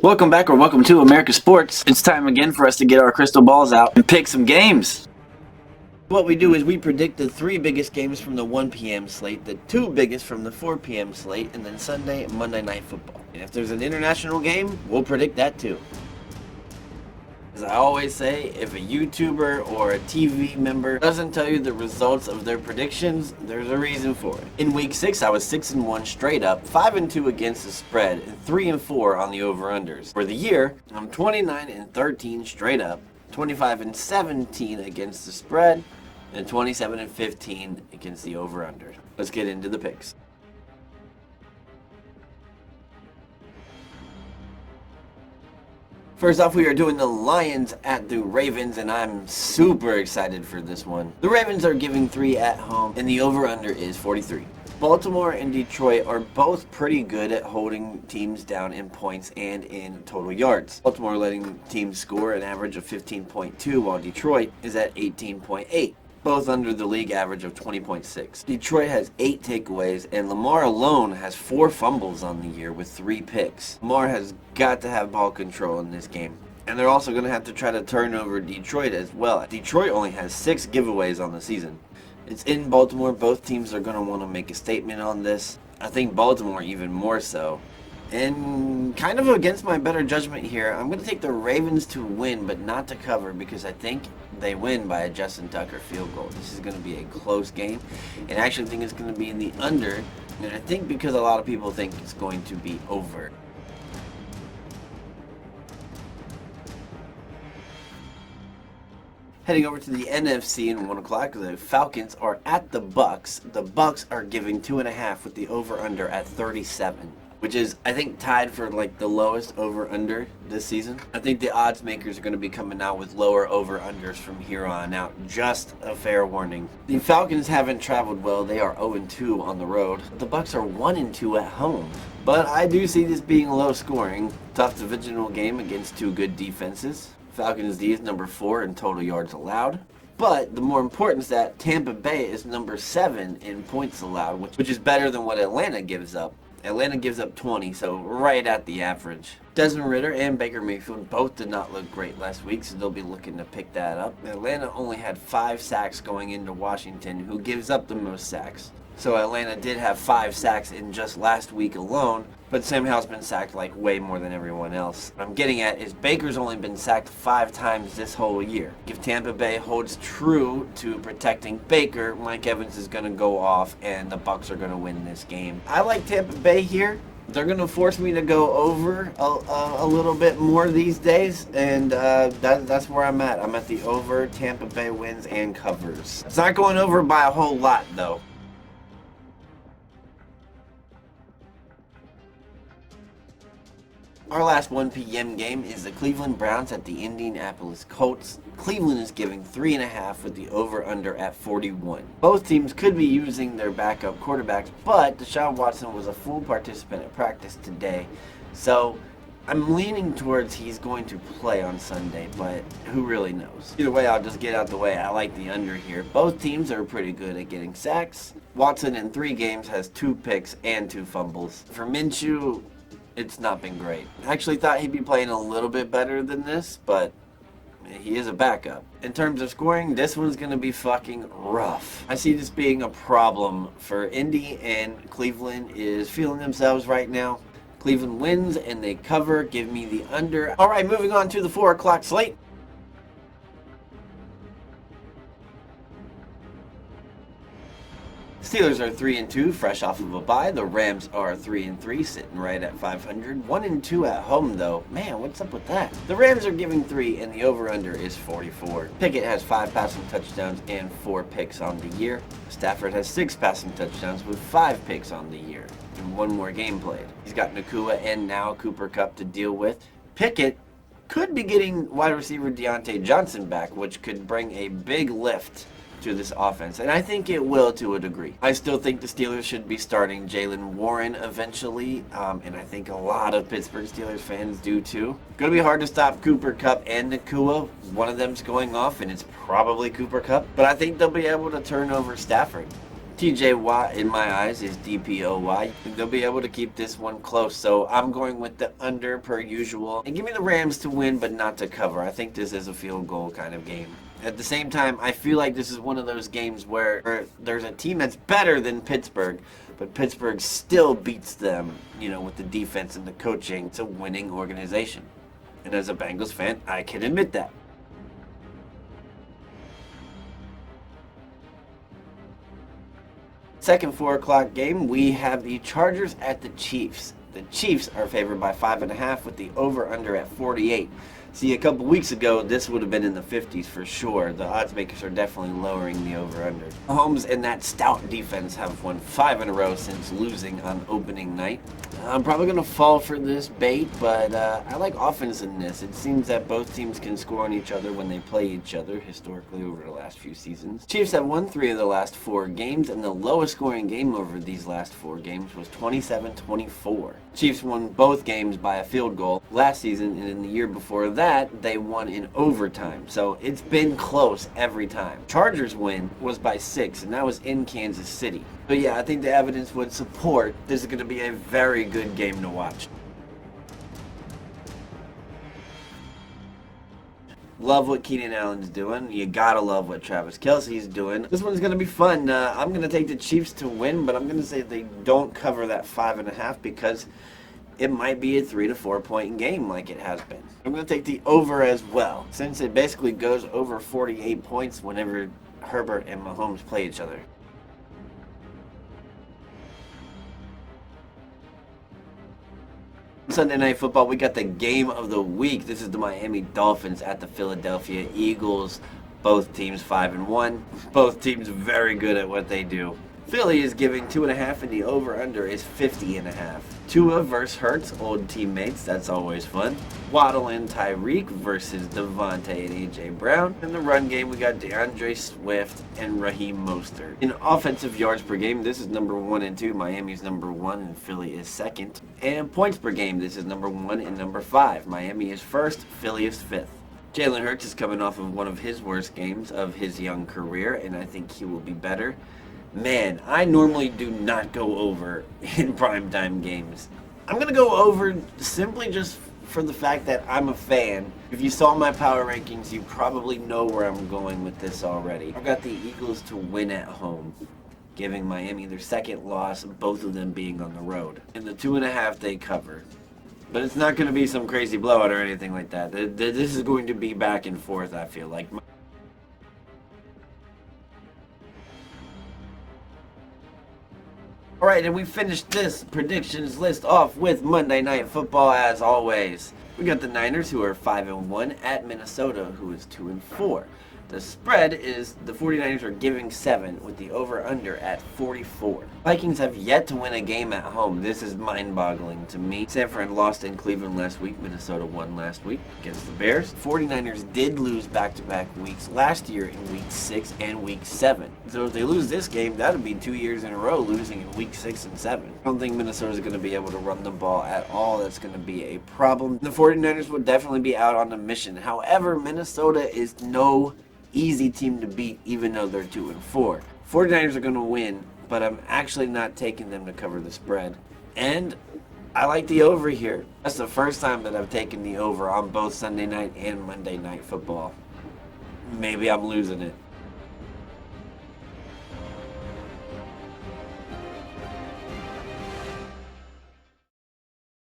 Welcome back, or welcome to America Sports. It's time again for us to get our crystal balls out and pick some games. What we do is we predict the 3 biggest games from the 1 p.m. slate, the 2 biggest from the 4 p.m. slate, and then Sunday and Monday Night Football. And if there's an international game, we'll predict that too. As I always say, if a YouTuber or a TV member doesn't tell you the results of their predictions, there's a reason for it. In week 6, I was 6-1 straight up, 5-2 against the spread, and 3-4 on the over-unders. For the year, I'm 29-13 straight up, 25-17 against the spread, and 27-15 against the over-under. Let's get into the picks. First off, we are doing the Lions at the Ravens, and I'm super excited for this one. The Ravens are giving 3 at home, and the over-under is 43. Baltimore and Detroit are both pretty good at holding teams down in points and in total yards. Baltimore letting teams score an average of 15.2, while Detroit is at 18.8. Both under the league average of 20.6. Detroit has 8 takeaways, and Lamar alone has 4 fumbles on the year with 3 picks. Lamar has got to have ball control in this game. And they're also going to have to try to turn over Detroit as well. Detroit only has 6 giveaways on the season. It's in Baltimore. Both teams are going to want to make a statement on this. I think Baltimore even more so. And kind of against my better judgment here, I'm going to take the Ravens to win, but not to cover, because I think they win by a Justin Tucker field goal. This is going to be a close game, and I actually think it's going to be in the under, and I think because a lot of people think it's going to be over. Heading over to the NFC in 1 o'clock, the Falcons are at the BUCS. The BUCS are giving 2.5 with the over-under at 37. Which is, I think, tied for like the lowest over-under this season. I think the odds makers are going to be coming out with lower over-unders from here on out. Just a fair warning. The Falcons haven't traveled well. They are 0-2 on the road. The Bucs are 1-2 at home. But I do see this being low scoring. Tough divisional game against 2 good defenses. Falcons D is number 4 in total yards allowed. But the more important is that Tampa Bay is number 7 in points allowed, which is better than what Atlanta gives up. Atlanta gives up 20, so right at the average. Desmond Ridder and Baker Mayfield both did not look great last week, so they'll be looking to pick that up. Atlanta only had 5 sacks going into Washington, who gives up the most sacks. So Atlanta did have 5 sacks in just last week alone, but Sam Howell's been sacked like way more than everyone else. What I'm getting at is Baker's only been sacked 5 times this whole year. If Tampa Bay holds true to protecting Baker, Mike Evans is going to go off and the Bucs are going to win this game. I like Tampa Bay here. They're going to force me to go over a little bit more these days, and that's where I'm at. I'm at the over. Tampa Bay wins and covers. It's not going over by a whole lot, though. Our last 1 p.m. game is the Cleveland Browns at the Indianapolis Colts. Cleveland is giving 3.5 with the over-under at 41. Both teams could be using their backup quarterbacks, but Deshaun Watson was a full participant at practice today. So I'm leaning towards he's going to play on Sunday, but who really knows? Either way, I'll just get out the way. I like the under here. Both teams are pretty good at getting sacks. Watson in 3 games has 2 picks and 2 fumbles. For Minshew, it's not been great. I actually thought he'd be playing a little bit better than this, but he is a backup. In terms of scoring, this one's going to be fucking rough. I see this being a problem for Indy, and Cleveland is feeling themselves right now. Cleveland wins and they cover. Give me the under. All right, moving on to the 4 o'clock slate. Steelers are 3-2, fresh off of a bye. The Rams are 3-3, sitting right at 500. 1-2 at home, though. Man, what's up with that? The Rams are giving 3, and the over-under is 44. Pickett has 5 passing touchdowns and 4 picks on the year. Stafford has 6 passing touchdowns with 5 picks on the year, and 1 more game played. He's got Nakua and now Cooper Kupp to deal with. Pickett could be getting wide receiver Deontay Johnson back, which could bring a big lift to this offense, and I think it will to a degree. I still think the Steelers should be starting Jaylen Warren eventually, and I think a lot of Pittsburgh Steelers fans do too. Going to be hard to stop Cooper Kupp and Nakua. One of them's going off, and it's probably Cooper Kupp, but I think they'll be able to turn over Stafford. TJ Watt, in my eyes, is DPOY. They'll be able to keep this one close, so I'm going with the under per usual. And give me the Rams to win, but not to cover. I think this is a field goal kind of game. At the same time, I feel like this is one of those games where there's a team that's better than Pittsburgh, but Pittsburgh still beats them, with the defense and the coaching. It's a winning organization. And as a Bengals fan, I can admit that. Second 4 o'clock game, we have the Chargers at the Chiefs. The Chiefs are favored by 5.5 with the over-under at 48. See, a couple weeks ago, this would have been in the 50s for sure. The odds makers are definitely lowering the over-under. Mahomes and that stout defense have won 5 in a row since losing on opening night. I'm probably going to fall for this bait, but I like offense in this. It seems that both teams can score on each other when they play each other, historically over the last few seasons. Chiefs have won 3 of the last 4 games, and the lowest scoring game over these last 4 games was 27-24. Chiefs won both games by a field goal last season, and in the year before that, they won in overtime. So it's been close every time. Chargers win was by 6, and that was in Kansas City. So yeah, I think the evidence would support this is going to be a very good game to watch. Love what Keenan Allen's doing. You gotta love what Travis Kelce's doing. This one's gonna be fun. I'm gonna take the Chiefs to win, but I'm gonna say they don't cover that 5.5 because it might be a 3 to 4 point game like it has been. I'm gonna take the over as well, since it basically goes over 48 points whenever Herbert and Mahomes play each other. Sunday Night Football, we got the game of the week. This is the Miami Dolphins at the Philadelphia Eagles. Both teams 5-1. Both teams very good at what they do. Philly is giving 2.5 and the over-under is 50.5. Tua versus Hurts, old teammates, that's always fun. Waddle and Tyreek versus Devontae and A.J. Brown. In the run game, we got DeAndre Swift and Raheem Mostert. In offensive yards per game, this is number 1 and 2. Miami's number 1 and Philly is second. And points per game, this is number 1 and number 5. Miami is first, Philly is fifth. Jalen Hurts is coming off of one of his worst games of his young career, and I think he will be better. Man, I normally do not go over in primetime games. I'm going to go over simply just for the fact that I'm a fan. If you saw my power rankings, you probably know where I'm going with this already. I've got the Eagles to win at home, giving Miami their second loss, both of them being on the road. And the 2.5 they cover. But it's not going to be some crazy blowout or anything like that. This is going to be back and forth, I feel like. Alright, and we finished this predictions list off with Monday Night Football as always. We got the Niners, who are 5-1, at Minnesota, who is 2-4. The spread is the 49ers are giving 7 with the over-under at 44. Vikings have yet to win a game at home. This is mind-boggling to me. San Fran lost in Cleveland last week. Minnesota won last week against the Bears. 49ers did lose back-to-back weeks last year in Week 6 and Week 7. So if they lose this game, that would be 2 years in a row losing in Week 6 and 7. I don't think Minnesota's going to be able to run the ball at all. That's going to be a problem. The 49ers will definitely be out on a mission. However, Minnesota is no easy team to beat, even though they're 2-4. 49ers are going to win, but I'm actually not taking them to cover the spread. And I like the over here. That's the first time that I've taken the over on both Sunday night and Monday Night Football. Maybe I'm losing it.